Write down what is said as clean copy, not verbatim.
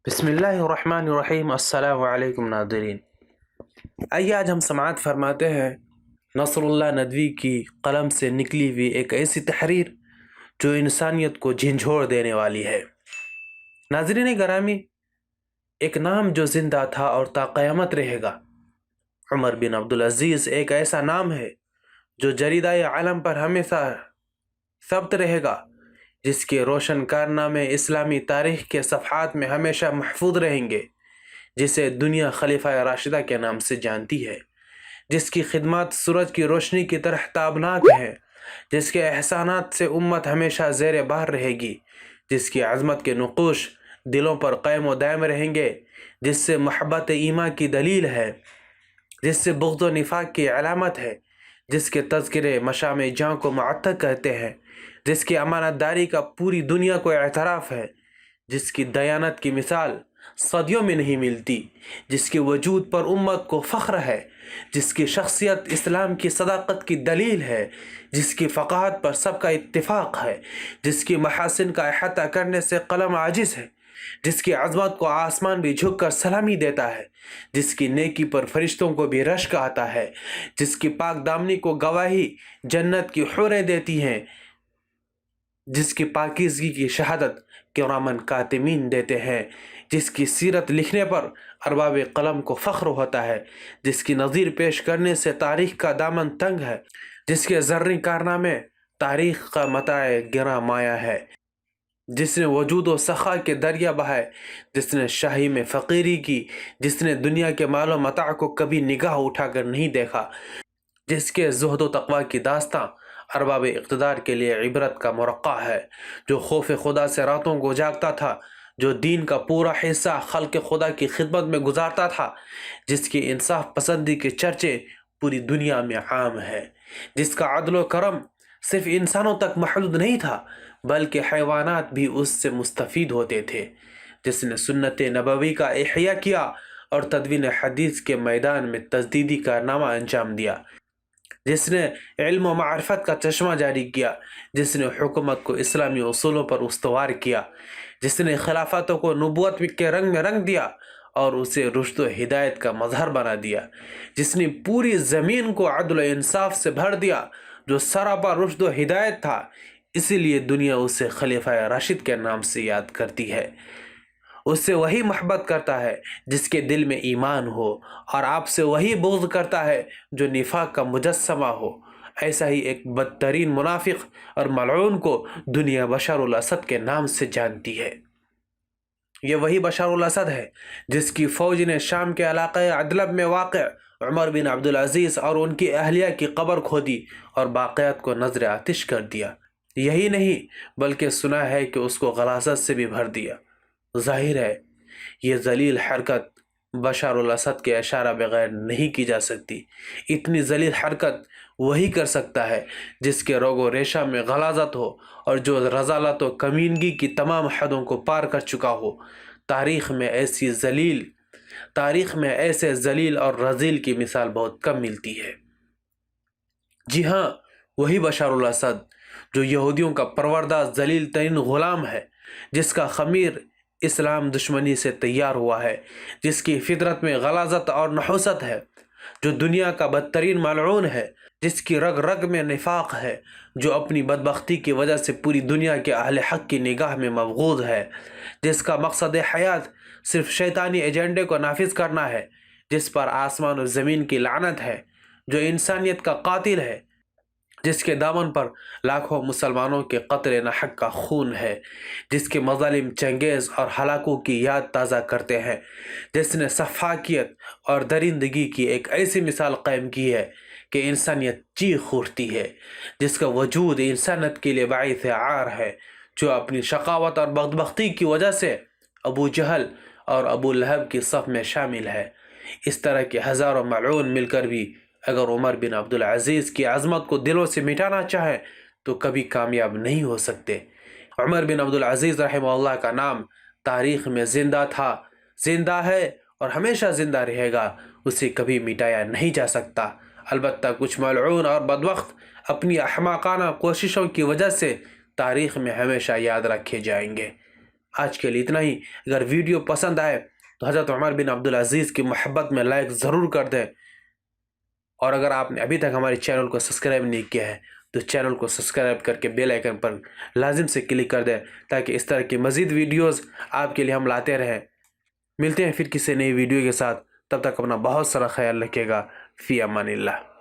بسم اللہ الرحمن الرحیم۔ السلام علیکم ناظرین، آئیے آج ہم سماعت فرماتے ہیں نصر اللہ ندوی کی قلم سے نکلی ہوئی ایک ایسی تحریر جو انسانیت کو جھنجھوڑ دینے والی ہے۔ ناظرین گرامی، ایک نام جو زندہ تھا اور تا قیامت رہے گا۔ عمر بن عبدالعزیز ایک ایسا نام ہے جو جریدہ عالم پر ہمیشہ ثبت رہے گا، جس کے روشن کارنامے اسلامی تاریخ کے صفحات میں ہمیشہ محفوظ رہیں گے، جسے دنیا خلیفہ راشدہ کے نام سے جانتی ہے، جس کی خدمات سورج کی روشنی کی طرح تابناک ہیں، جس کے احسانات سے امت ہمیشہ زیر بحر رہے گی، جس کی عظمت کے نقوش دلوں پر قائم و دائم رہیں گے، جس سے محبت ایمان کی دلیل ہے، جس سے بغض و نفاق کی علامت ہے، جس کے تذکرے مشام جاں کو معطر کہتے ہیں، جس کی امانت داری کا پوری دنیا کو اعتراف ہے، جس کی دیانت کی مثال صدیوں میں نہیں ملتی، جس کے وجود پر امت کو فخر ہے، جس کی شخصیت اسلام کی صداقت کی دلیل ہے، جس کی فقاہت پر سب کا اتفاق ہے، جس کی محاسن کا احاطہ کرنے سے قلم عاجز ہے، جس کی عظمت کو آسمان بھی جھک کر سلامی دیتا ہے، جس کی نیکی پر فرشتوں کو بھی رشک آتا ہے، جس کی پاک دامنی کو گواہی جنت کی حوریں دیتی ہیں، جس کی پاکیزگی کی شہادت کرامن کاتمین دیتے ہیں، جس کی سیرت لکھنے پر ارباب قلم کو فخر ہوتا ہے، جس کی نظیر پیش کرنے سے تاریخ کا دامن تنگ ہے، جس کے زرعی کارنامے تاریخ کا متاع گراں مایہ ہے، جس نے وجود و سخا کے دریا بہائے، جس نے شاہی میں فقیری کی، جس نے دنیا کے مال و متاع کو کبھی نگاہ اٹھا کر نہیں دیکھا، جس کے زہد و تقوی کی داستاں ارباب اقتدار کے لیے عبرت کا مرقع ہے، جو خوف خدا سے راتوں کو جاگتا تھا، جو دین کا پورا حصہ خلق خدا کی خدمت میں گزارتا تھا، جس کی انصاف پسندی کے چرچے پوری دنیا میں عام ہے، جس کا عدل و کرم صرف انسانوں تک محدود نہیں تھا بلکہ حیوانات بھی اس سے مستفید ہوتے تھے، جس نے سنت نبوی کا احیاء کیا اور تدوین حدیث کے میدان میں تجدیدی کارنامہ انجام دیا، جس نے علم و معرفت کا چشمہ جاری کیا، جس نے حکومت کو اسلامی اصولوں پر استوار کیا، جس نے خلافتوں کو نبوت کے رنگ میں رنگ دیا اور اسے رشد و ہدایت کا مظہر بنا دیا، جس نے پوری زمین کو عدل و انصاف سے بھر دیا، جو سراپا رشد و ہدایت تھا، اسی لیے دنیا اسے خلیفہ راشد کے نام سے یاد کرتی ہے۔ اس سے وہی محبت کرتا ہے جس کے دل میں ایمان ہو، اور آپ سے وہی بغض کرتا ہے جو نفاق کا مجسمہ ہو۔ ایسا ہی ایک بدترین منافق اور ملعون کو دنیا بشار الاسد کے نام سے جانتی ہے۔ یہ وہی بشار الاسد ہے جس کی فوج نے شام کے علاقہ عدلب میں واقع عمر بن عبدالعزیز اور ان کی اہلیہ کی قبر کھودی اور باقیات کو نظر آتش کر دیا۔ یہی نہیں بلکہ سنا ہے کہ اس کو غلاظت سے بھی بھر دیا۔ ظاہر ہے یہ ذلیل حرکت بشار الاسد کے اشارہ بغیر نہیں کی جا سکتی۔ اتنی ذلیل حرکت وہی کر سکتا ہے جس کے رگ و ریشہ میں غلاظت ہو اور جو رذالت و کمینگی کی تمام حدوں کو پار کر چکا ہو۔ تاریخ میں ایسے ذلیل اور رذیل کی مثال بہت کم ملتی ہے۔ جی ہاں، وہی بشار الاسد جو یہودیوں کا پروردہ ذلیل ترین غلام ہے، جس کا خمیر اسلام دشمنی سے تیار ہوا ہے، جس کی فطرت میں غلاظت اور نحوست ہے، جو دنیا کا بدترین ملعون ہے، جس کی رگ رگ میں نفاق ہے، جو اپنی بدبختی کی وجہ سے پوری دنیا کے اہل حق کی نگاہ میں مبغوض ہے، جس کا مقصد حیات صرف شیطانی ایجنڈے کو نافذ کرنا ہے، جس پر آسمان و زمین کی لعنت ہے، جو انسانیت کا قاتل ہے، جس کے دامن پر لاکھوں مسلمانوں کے قطرے نہ حق کا خون ہے، جس کے مظالم چنگیز اور ہلاکوں کی یاد تازہ کرتے ہیں، جس نے سفاکیت اور درندگی کی ایک ایسی مثال قائم کی ہے کہ انسانیت چیخ اٹھتی ہے، جس کا وجود انسانیت کے لیے باعث عار ہے، جو اپنی شقاوت اور بدبختی کی وجہ سے ابو جہل اور ابو لہب کی صف میں شامل ہے۔ اس طرح کے ہزاروں ملعون مل کر بھی اگر عمر بن عبدالعزیز کی عظمت کو دلوں سے مٹانا چاہے تو کبھی کامیاب نہیں ہو سکتے۔ عمر بن عبدالعزیز رحمہ اللہ کا نام تاریخ میں زندہ تھا، زندہ ہے اور ہمیشہ زندہ رہے گا، اسے کبھی مٹایا نہیں جا سکتا۔ البتہ کچھ ملعون اور بدبخت اپنی احمقانہ کوششوں کی وجہ سے تاریخ میں ہمیشہ یاد رکھے جائیں گے۔ آج کے لیے اتنا ہی. اگر ویڈیو پسند آئے تو حضرت عمر بن عبدالعزیز کی محبت میں لائک ضرور کر دیں. اور اگر آپ نے ابھی تک ہمارے چینل کو سبسکرائب نہیں کیا ہے تو چینل کو سبسکرائب کر کے بیل آئیکن پر لازم سے کلک کر دیں تاکہ اس طرح کی مزید ویڈیوز آپ کے لیے ہم لاتے رہیں. ملتے ہیں پھر کسی نئی ویڈیو کے ساتھ. تب تک اپنا بہت سارا خیال رکھیے گا. فی امان اللہ.